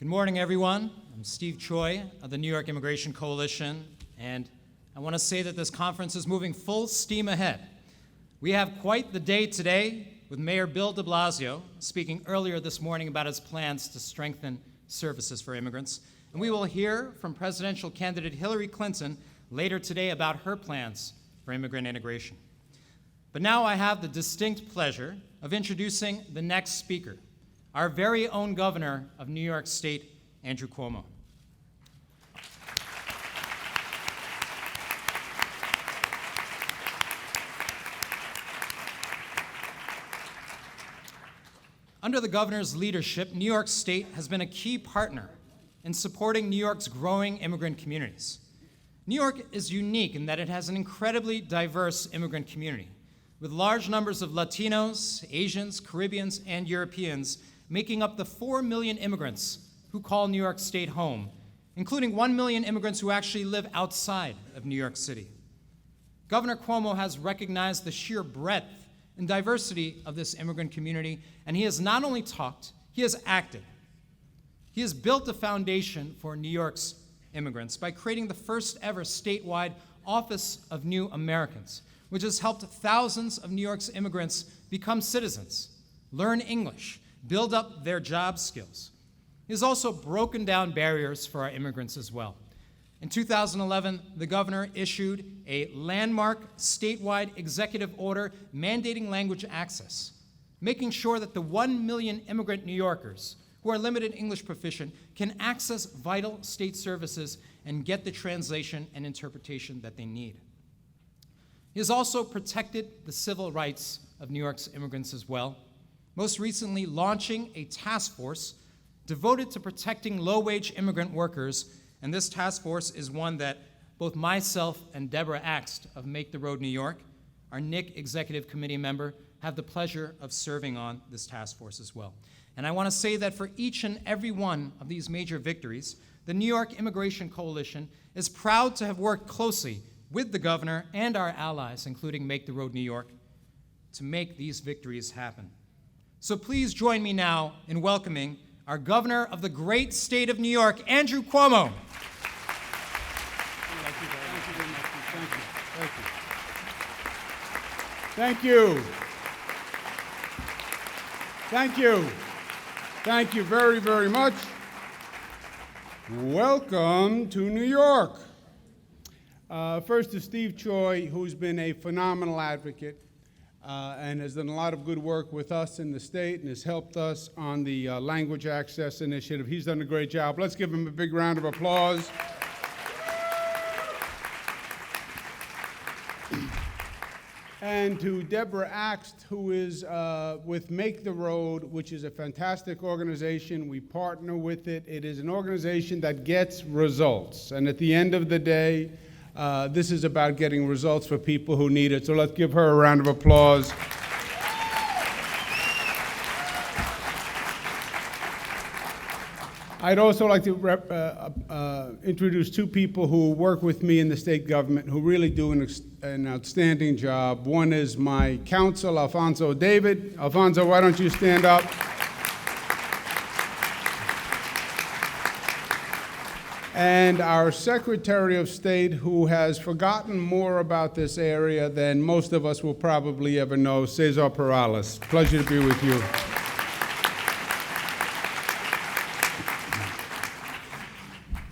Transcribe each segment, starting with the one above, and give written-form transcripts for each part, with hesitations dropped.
Good morning, everyone. I'm Steve Choi of the New York Immigration Coalition, and I want to say that this conference is moving full steam ahead. We have quite the day today with Mayor Bill de Blasio speaking earlier this morning about his plans to strengthen services for immigrants. And we will hear from presidential candidate Hillary Clinton later today about her plans for immigrant integration. But now I have the distinct pleasure of introducing the next speaker, our very own governor of New York State, Andrew Cuomo. Under the governor's leadership, New York State has been a key partner in supporting New York's growing immigrant communities. New York is unique in that it has an incredibly diverse immigrant community, with large numbers of Latinos, Asians, Caribbeans, and Europeans making up the 4 million immigrants who call New York State home, including 1 million immigrants who actually live outside of New York City. Governor Cuomo has recognized the sheer breadth and diversity of this immigrant community, and he has not only talked, he has acted. He has built a foundation for New York's immigrants by creating the first ever statewide Office of New Americans, which has helped thousands of New York's immigrants become citizens, learn English, build up their job skills. He has also broken down barriers for our immigrants as well. In 2011, the governor issued a landmark statewide executive order mandating language access, making sure that the 1 million immigrant New Yorkers who are limited English proficient can access vital state services and get the translation and interpretation that they need. He has also protected the civil rights of New York's immigrants as well, most recently launching a task force devoted to protecting low-wage immigrant workers, and this task force is one that both myself and Deborah Axt of Make the Road New York, our NIIC executive committee member, have the pleasure of serving on this task force as well. And I want to say that for each and every one of these major victories, the New York Immigration Coalition is proud to have worked closely with the governor and our allies, including Make the Road New York, to make these victories happen. So please join me now in welcoming our governor of the great state of New York, Andrew Cuomo. Thank you. Thank you. Thank you very, very much. Welcome to New York. First to Steve Choi, who's been a phenomenal advocate and has done a lot of good work with us in the state and has helped us on the language access initiative. He's done a great job. Let's give him a big round of applause. And to Deborah Axt, who is with Make the Road, which is a fantastic organization. We partner with it. It is an organization that gets results. And at the end of the day, this is about getting results for people who need it. So let's give her a round of applause. I'd also like to introduce two people who work with me in the state government who really do an outstanding job. One is my counsel, Alfonso David. Alfonso, why don't you stand up? And our Secretary of State, who has forgotten more about this area than most of us will probably ever know, Cesar Perales. Pleasure to be with you.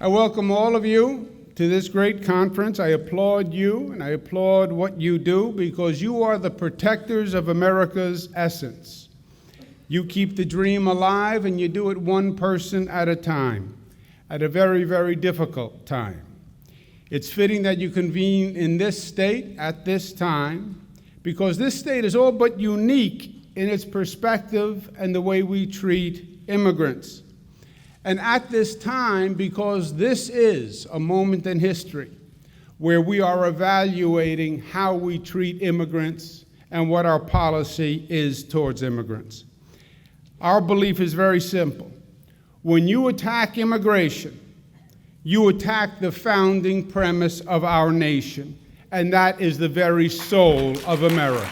I welcome all of you to this great conference. I applaud you, and I applaud what you do, because you are the protectors of America's essence. You keep the dream alive, and you do it one person at a time, at a very, very difficult time. It's fitting that you convene in this state at this time, because this state is all but unique in its perspective and the way we treat immigrants. And at this time, because this is a moment in history where we are evaluating how we treat immigrants and what our policy is towards immigrants. Our belief is very simple. When you attack immigration, you attack the founding premise of our nation, and that is the very soul of America.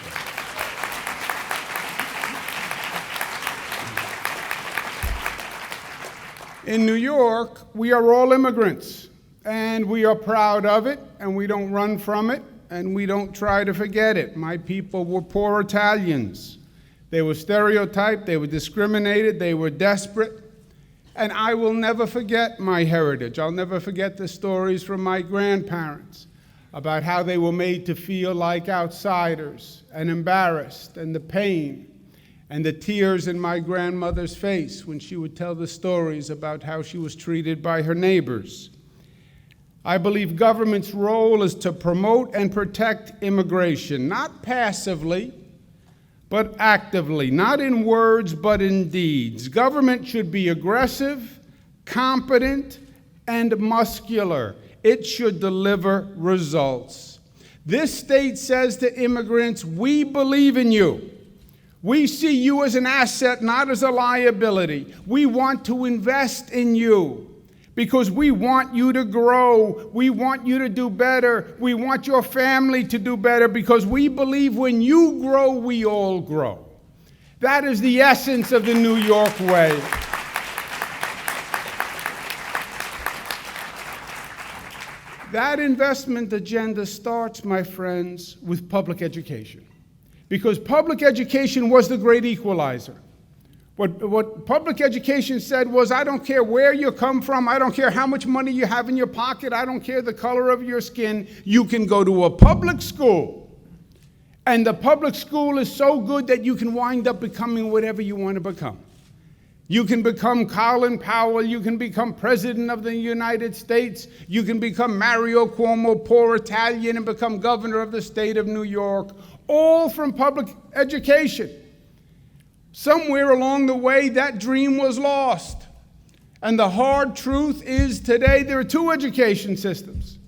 In New York, we are all immigrants, and we are proud of it, and we don't run from it, and we don't try to forget it. My people were poor Italians. They were stereotyped, they were discriminated, they were desperate, and I will never forget my heritage. I'll never forget the stories from my grandparents about how they were made to feel like outsiders and embarrassed, and the pain and the tears in my grandmother's face when she would tell the stories about how she was treated by her neighbors. I believe government's role is to promote and protect immigration, not passively, but actively, not in words, but in deeds. Government should be aggressive, competent, and muscular. It should deliver results. This state says to immigrants, we believe in you. We see you as an asset, not as a liability. We want to invest in you because we want you to grow. We want you to do better. We want your family to do better because we believe when you grow, we all grow. That is the essence of the New York way. That investment agenda starts, my friends, with public education. Because public education was the great equalizer. What public education said was, I don't care where you come from, I don't care how much money you have in your pocket, I don't care the color of your skin, you can go to a public school. And the public school is so good that you can wind up becoming whatever you want to become. You can become Colin Powell, you can become President of the United States, you can become Mario Cuomo, poor Italian, and become governor of the state of New York, all from public education. Somewhere along the way, that dream was lost. And the hard truth is today there are two education systems.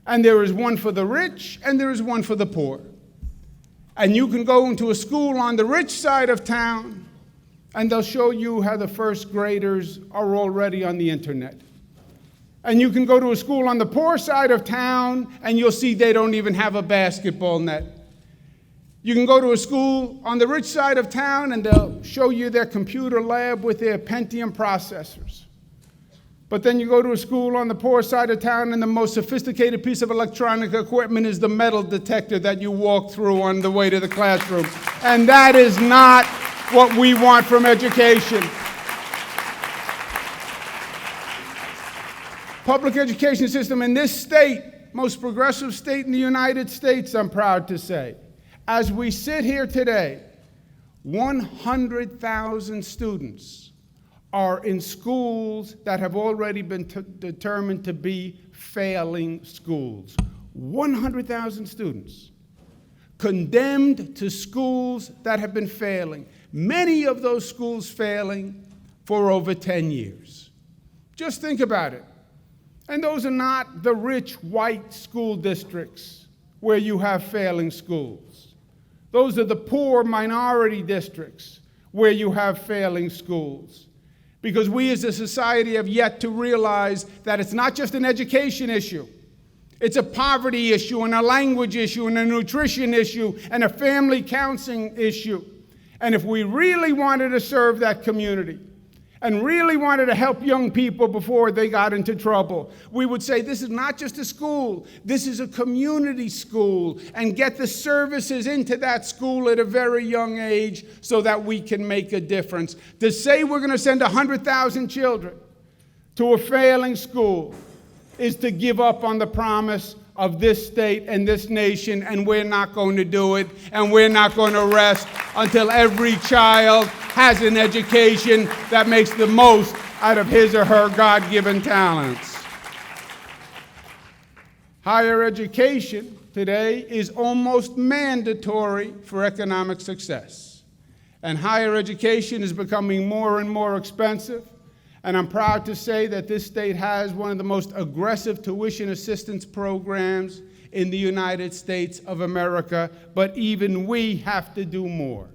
And there is one for the rich, and there is one for the poor. And you can go into a school on the rich side of town, and they'll show you how the first graders are already on the internet. And you can go to a school on the poor side of town, and you'll see they don't even have a basketball net. You can go to a school on the rich side of town, and they'll show you their computer lab with their Pentium processors. But then you go to a school on the poor side of town, and the most sophisticated piece of electronic equipment is the metal detector that you walk through on the way to the classroom. And that is not what we want from education. Public education system in this state, most progressive state in the United States, I'm proud to say. As we sit here today, 100,000 students are in schools that have already been determined to be failing schools. 100,000 students condemned to schools that have been failing. Many of those schools failing for over 10 years. Just think about it. And those are not the rich white school districts where you have failing schools. Those are the poor minority districts where you have failing schools. Because we as a society have yet to realize that it's not just an education issue. It's a poverty issue, and a language issue, and a nutrition issue, and a family counseling issue. And if we really wanted to serve that community, and really wanted to help young people before they got into trouble, we would say this is not just a school, this is a community school, and get the services into that school at a very young age so that we can make a difference. To say we're going to send 100,000 children to a failing school is to give up on the promise of this state and this nation, and we're not going to do it, and we're not going to rest until every child has an education that makes the most out of his or her God-given talents. Higher education today is almost mandatory for economic success. And higher education is becoming more and more expensive. And I'm proud to say that this state has one of the most aggressive tuition assistance programs in the United States of America, but even we have to do more.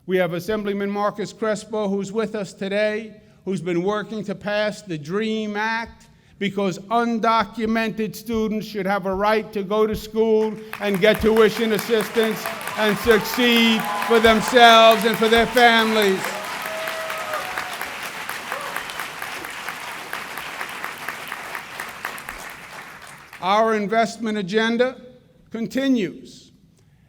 We have Assemblyman Marcus Crespo, who's with us today, who's been working to pass the DREAM Act, because undocumented students should have a right to go to school and get tuition assistance and succeed for themselves and for their families. Our investment agenda continues.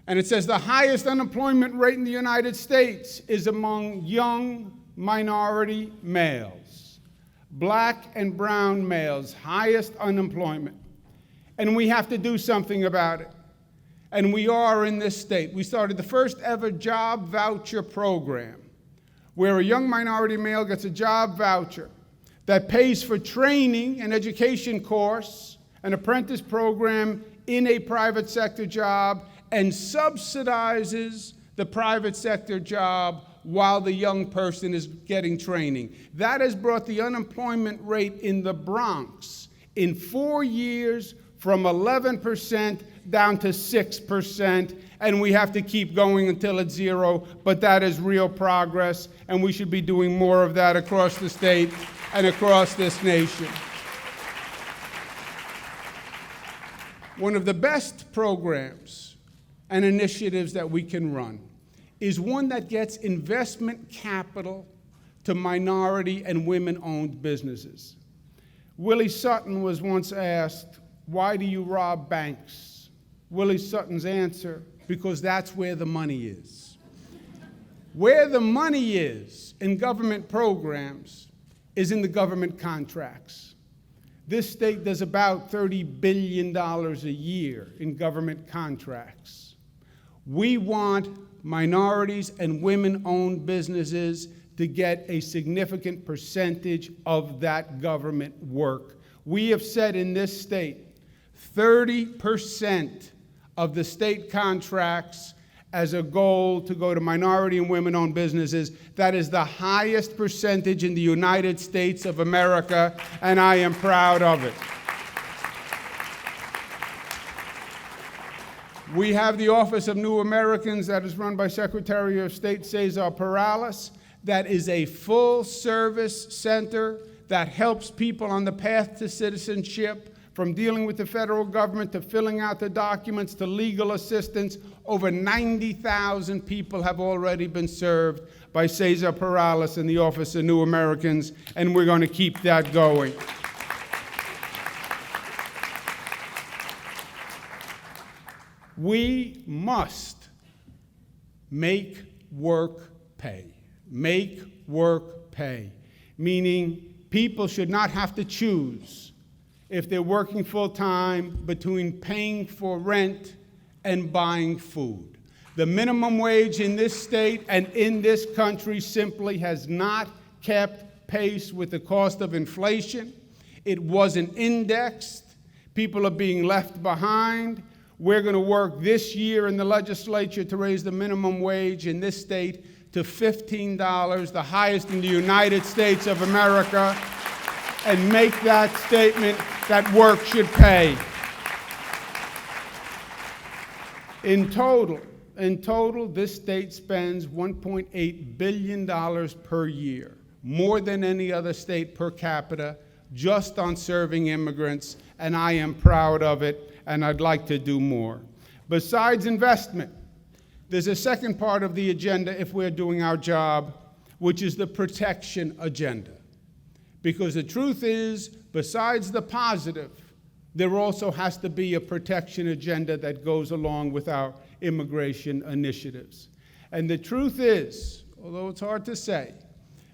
And it says the highest unemployment rate in the United States is among young minority males. Black and brown males, highest unemployment. And we have to do something about it. And we are in this state. We started the first ever job voucher program, where a young minority male gets a job voucher that pays for training, an education course, an apprentice program in a private sector job, and subsidizes the private sector job while the young person is getting training. That has brought the unemployment rate in the Bronx in 4 years from 11% down to 6%, and we have to keep going until it's zero, but that is real progress, and we should be doing more of that across the state and across this nation. One of the best programs and initiatives that we can run is one that gets investment capital to minority and women-owned businesses. Willie Sutton was once asked, "Why do you rob banks?" Willie Sutton's answer, "Because that's where the money is." Where the money is in government programs is in the government contracts. This state does about $30 billion a year in government contracts. We want minorities and women-owned businesses to get a significant percentage of that government work. We have said in this state, 30% of the state contracts as a goal to go to minority and women-owned businesses. That is the highest percentage in the United States of America, and I am proud of it. We have the Office of New Americans that is run by Secretary of State Cesar Perales. That is a full-service center that helps people on the path to citizenship, from dealing with the federal government to filling out the documents to legal assistance. Over 90,000 people have already been served by Cesar Perales and the Office of New Americans, and we're going to keep that going. We must make work pay. Make work pay, meaning people should not have to choose if they're working full-time between paying for rent and buying food. The minimum wage in this state and in this country simply has not kept pace with the cost of inflation. It wasn't indexed. People are being left behind. We're going to work this year in the legislature to raise the minimum wage in this state to $15, the highest in the United States of America, and make that statement that work should pay. In total, this state spends $1.8 billion per year, more than any other state per capita, just on serving immigrants, and I am proud of it, and I'd like to do more. Besides investment, there's a second part of the agenda if we're doing our job, which is the protection agenda. Because the truth is, besides the positive, there also has to be a protection agenda that goes along with our immigration initiatives. And the truth is, although it's hard to say,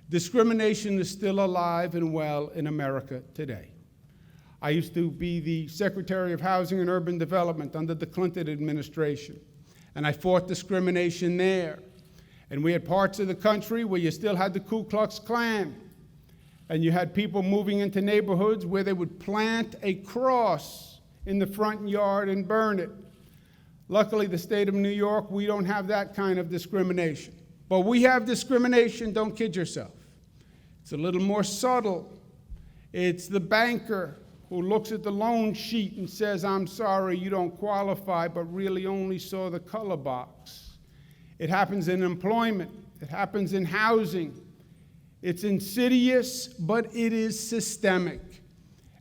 discrimination is still alive and well in America today. I used to be the Secretary of Housing and Urban Development under the Clinton administration, and I fought discrimination there. And we had parts of the country where you still had the Ku Klux Klan, and you had people moving into neighborhoods where they would plant a cross in the front yard and burn it. Luckily, the state of New York, we don't have that kind of discrimination. But we have discrimination, don't kid yourself. It's a little more subtle. It's the banker who looks at the loan sheet and says, "I'm sorry, you don't qualify," but really only saw the color box. It happens in employment. It happens in housing. It's insidious, but it is systemic.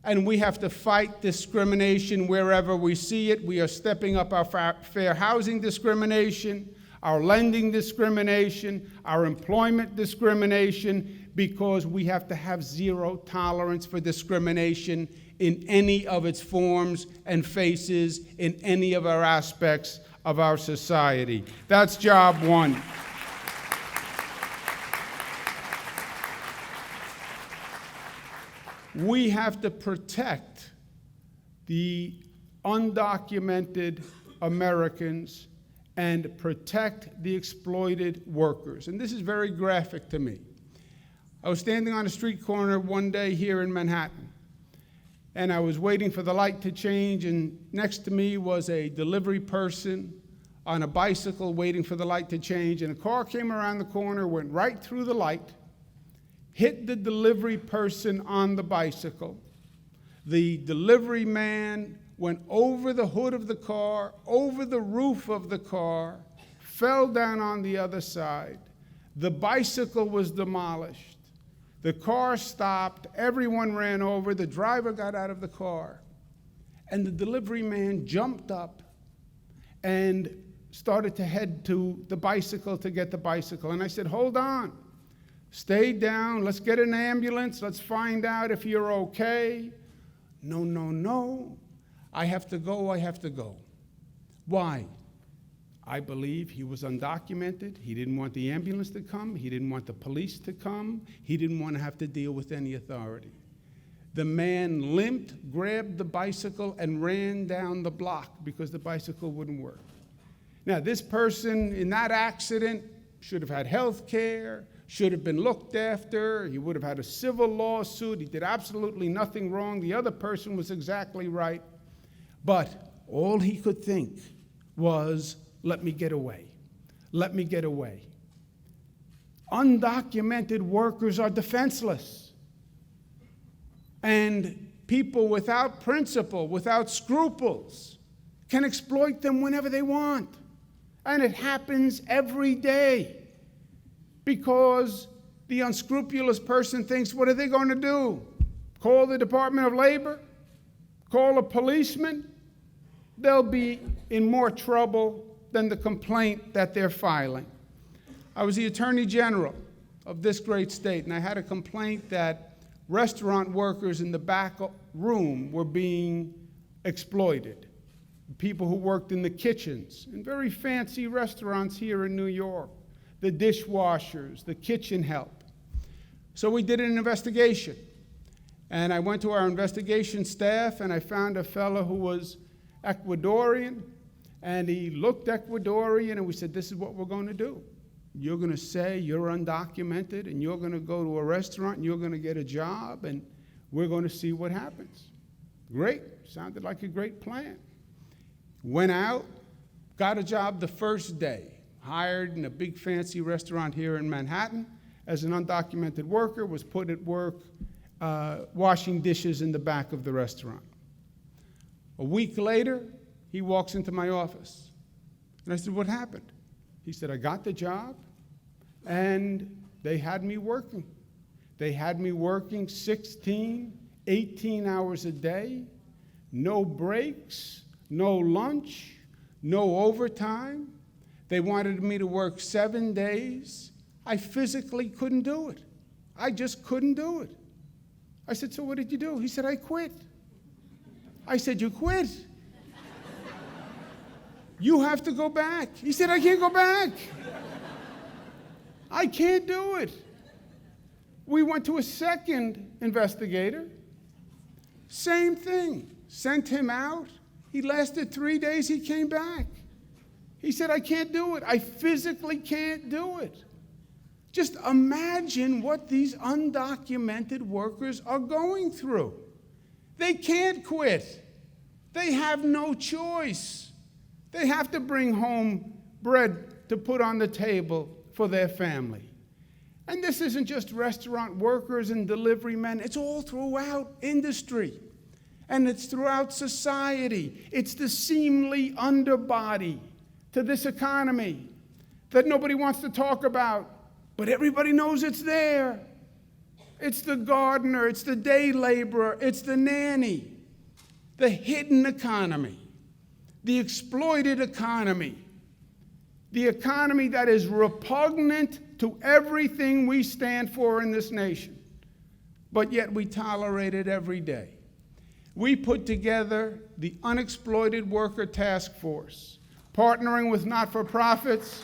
And we have to fight discrimination wherever we see it. We are stepping up our fair housing discrimination, our lending discrimination, our employment discrimination, because we have to have zero tolerance for discrimination in any of its forms and faces, in any of our aspects of our society. That's job one. We have to protect the undocumented Americans and protect the exploited workers. And this is very graphic to me. I was standing on a street corner one day here in Manhattan, and I was waiting for the light to change, and next to me was a delivery person on a bicycle waiting for the light to change, and a car came around the corner, went right through the light, hit the delivery person on the bicycle. The delivery man went over the hood of the car, over the roof of the car, fell down on the other side. The bicycle was demolished. The car stopped, everyone ran over, the driver got out of the car, and the delivery man jumped up and started to head to the bicycle to get the bicycle. And I said, hold on, stay down, let's get an ambulance, let's find out if you're okay. No, no, no, I have to go, I have to go. Why? I believe he was undocumented. He didn't want the ambulance to come. He didn't want the police to come. He didn't want to have to deal with any authority. The man limped, grabbed the bicycle, and ran down the block because the bicycle wouldn't work. Now, this person in that accident should have had health care, should have been looked after. He would have had a civil lawsuit. He did absolutely nothing wrong. The other person was exactly right. But all he could think was, let me get away. Let me get away. Undocumented workers are defenseless. And people without principle, without scruples, can exploit them whenever they want. And it happens every day. Because the unscrupulous person thinks, what are they going to do? Call the Department of Labor? Call a policeman? They'll be in more trouble than the complaint that they're filing. I was the Attorney General of this great state, and I had a complaint that restaurant workers in the back room were being exploited. People who worked in the kitchens in very fancy restaurants here in New York, the dishwashers, the kitchen help. So we did an investigation, and I went to our investigation staff, and I found a fellow who was Ecuadorian, and he looked Ecuadorian, and we said, this is what we're going to do. You're going to say you're undocumented, and you're going to go to a restaurant, and you're going to get a job, and we're going to see what happens. Great. Sounded like a great plan. Went out, got a job the first day, hired in a big fancy restaurant here in Manhattan as an undocumented worker, was put at work washing dishes in the back of the restaurant. A week later, he walks into my office. And I said, what happened? He said, I got the job, and they had me working. They had me working 16, 18 hours a day, no breaks, no lunch, no overtime. They wanted me to work 7 days. I physically couldn't do it. I just couldn't do it. I said, so what did you do? He said, I quit. I said, you quit? You have to go back. He said, I can't go back. I can't do it. We went to a second investigator. Same thing. Sent him out. He lasted 3 days. He came back. He said, I can't do it. I physically can't do it. Just imagine what these undocumented workers are going through. They can't quit. They have no choice. They have to bring home bread to put on the table for their family. And this isn't just restaurant workers and delivery men. It's all throughout industry. And it's throughout society. It's the seemly underbody to this economy that nobody wants to talk about, but everybody knows it's there. It's the gardener, it's the day laborer, it's the nanny, the hidden economy, the exploited economy, the economy that is repugnant to everything we stand for in this nation, but yet we tolerate it every day. We put together the Unexploited Worker Task Force, partnering with not-for-profits,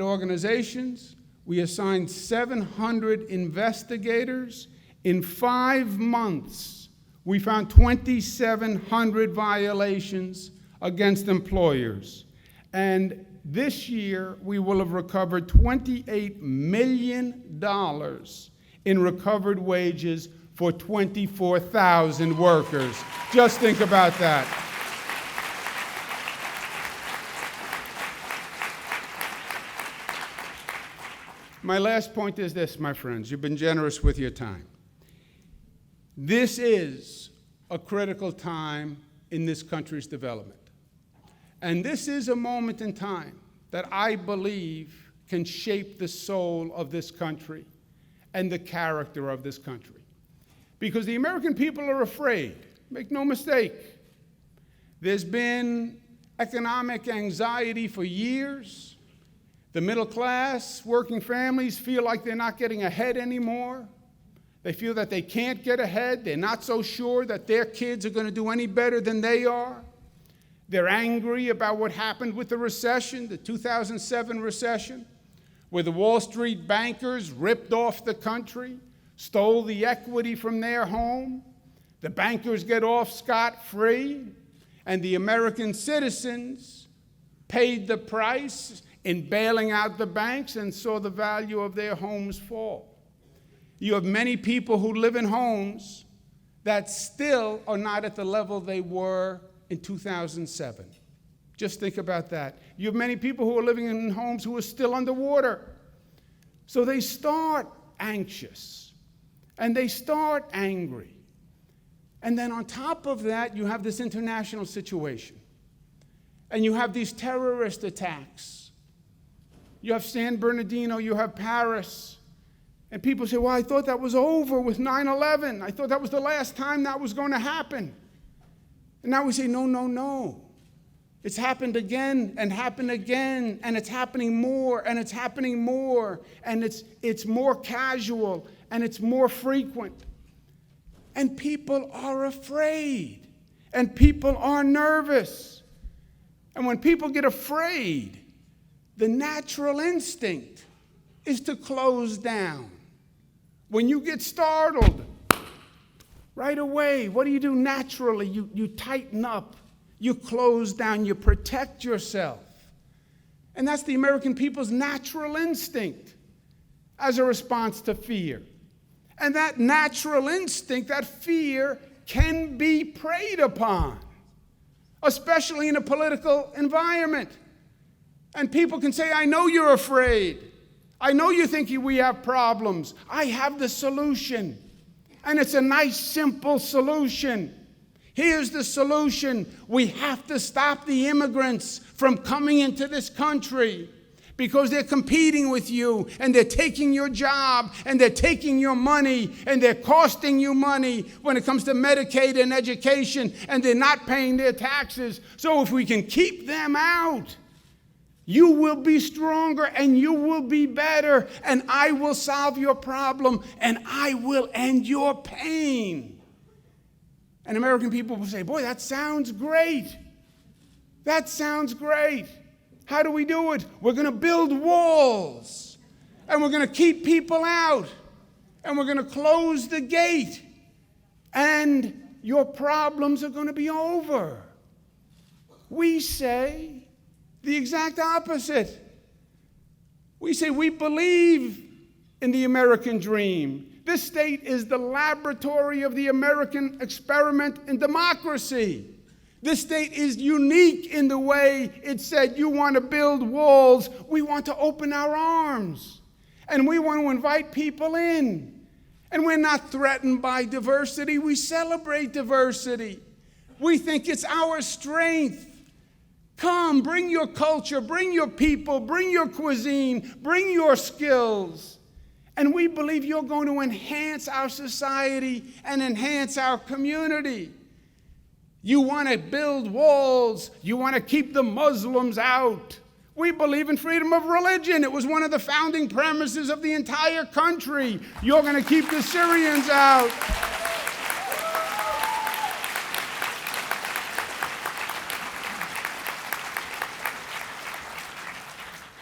organizations. We assigned 700 investigators. In 5 months, we found 2,700 violations against employers. And this year, we will have recovered $28 million in recovered wages for 24,000 workers. Just think about that. My last point is this, my friends. You've been generous with your time. This is a critical time in this country's development. And this is a moment in time that I believe can shape the soul of this country and the character of this country. Because the American people are afraid. Make no mistake. There's been economic anxiety for years. The middle class, working families feel like they're not getting ahead anymore. They feel that they can't get ahead. They're not so sure that their kids are going to do any better than they are. They're angry about what happened with the recession, the 2007 recession, where the Wall Street bankers ripped off the country, stole the equity from their home. The bankers get off scot-free, and the American citizens paid the price in bailing out the banks and saw the value of their homes fall. You have many people who live in homes that still are not at the level they were in 2007. Just think about that. You have many people who are living in homes who are still underwater. So they start anxious, and they start angry. And then on top of that, you have this international situation. And you have these terrorist attacks. You have San Bernardino, you have Paris. And people say, well, I thought that was over with 9/11. I thought that was the last time that was going to happen. And now we say, no, no, no. It's happened again and happened again, and it's happening more, and it's happening more, and it's more casual, and it's more frequent. And people are afraid, and people are nervous. And when people get afraid, the natural instinct is to close down. When you get startled, right away, what do? Naturally? You tighten up, you close down, you protect yourself. And that's the American people's natural instinct as a response to fear. And that natural instinct, that fear, can be preyed upon, especially in a political environment. And people can say, I know you're afraid. I know you think we have problems. I have the solution. And it's a nice, simple solution. Here's the solution. We have to stop the immigrants from coming into this country because they're competing with you, and they're taking your job, and they're taking your money, and they're costing you money when it comes to Medicaid and education, and they're not paying their taxes. So if we can keep them out, you will be stronger, and you will be better, and I will solve your problem, and I will end your pain. And American people will say, boy, that sounds great. That sounds great. How do we do it? We're going to build walls, and we're going to keep people out, and we're going to close the gate, and your problems are going to be over. We say the exact opposite. We say we believe in the American dream. This state is the laboratory of the American experiment in democracy. This state is unique in the way it said, you want to build walls, we want to open our arms, and we want to invite people in. And we're not threatened by diversity, we celebrate diversity. We think it's our strength. Come, bring your culture, bring your people, bring your cuisine, bring your skills. And we believe you're going to enhance our society and enhance our community. You want to build walls. You want to keep the Muslims out. We believe in freedom of religion. It was one of the founding premises of the entire country. You're going to keep the Syrians out.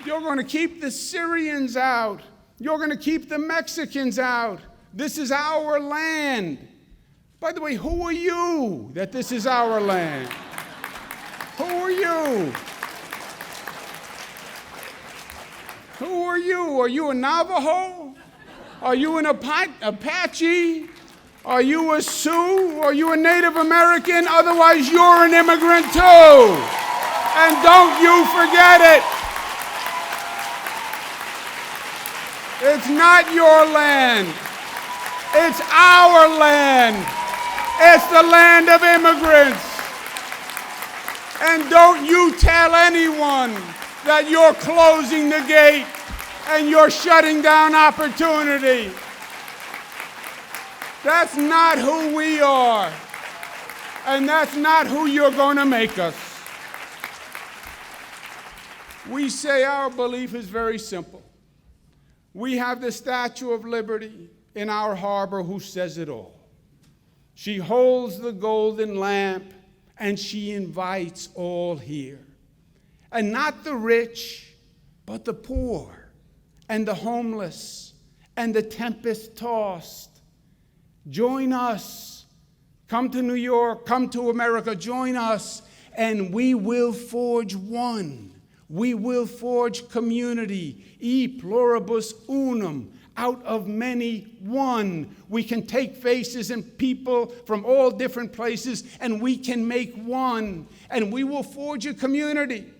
You're going to keep the Syrians out. You're going to keep the Mexicans out. This is our land. By the way, who are you that this is our land? Who are you? Who are you? Are you a Navajo? Are you an Apache? Are you a Sioux? Are you a Native American? Otherwise, you're an immigrant too. And don't you forget it. It's not your land. It's our land. It's the land of immigrants. And don't you tell anyone that you're closing the gate and you're shutting down opportunity. That's not who we are. And that's not who you're going to make us. We say our belief is very simple. We have the Statue of Liberty in our harbor who says it all. She holds the golden lamp and she invites all here. And not the rich, but the poor and the homeless and the tempest-tossed. Join us. Come to New York, come to America, join us, and we will forge one. We will forge community, e pluribus unum, out of many one. We can take faces and people from all different places, and we can make one, and we will forge a community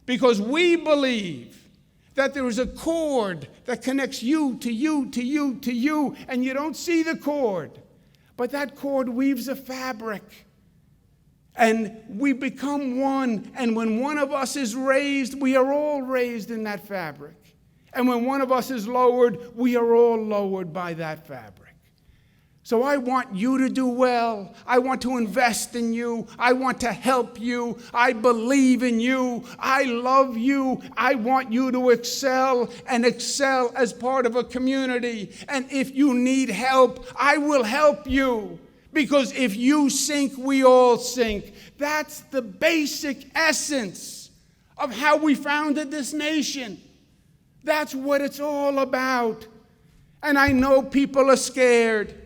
because we believe that there is a cord that connects you to you to you to you, and you don't see the cord, but that cord weaves a fabric. And we become one, and when one of us is raised, we are all raised in that fabric. And when one of us is lowered, we are all lowered by that fabric. So I want you to do well. I want to invest in you. I want to help you. I believe in you. I love you. I want you to excel and excel as part of a community. And if you need help, I will help you. Because if you sink, we all sink. That's the basic essence of how we founded this nation. That's what it's all about. And I know people are scared.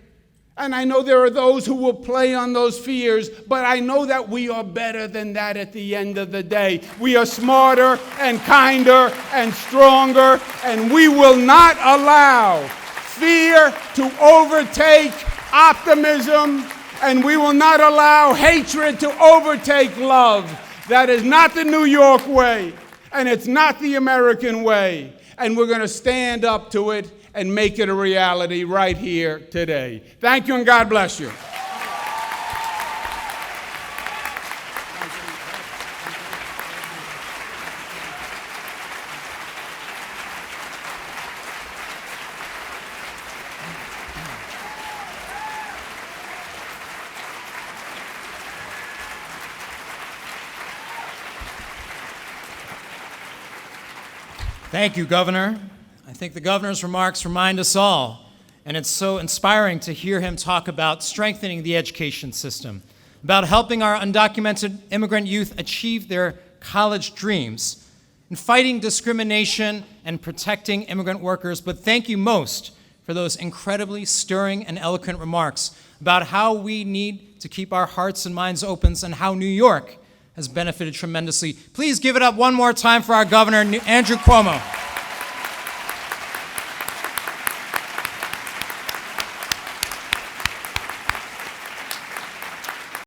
And I know there are those who will play on those fears. But I know that we are better than that at the end of the day. We are smarter and kinder and stronger. And we will not allow fear to overtake optimism, and we will not allow hatred to overtake love. That is not the New York way, and it's not the American way. And we're going to stand up to it and make it a reality right here today. Thank you, and God bless you. Thank you, Governor. I think the governor's remarks remind us all, and it's so inspiring to hear him talk about strengthening the education system, about helping our undocumented immigrant youth achieve their college dreams, and fighting discrimination and protecting immigrant workers. But thank you most for those incredibly stirring and eloquent remarks about how we need to keep our hearts and minds open and how New York has benefited tremendously. Please give it up one more time for our governor, Andrew Cuomo.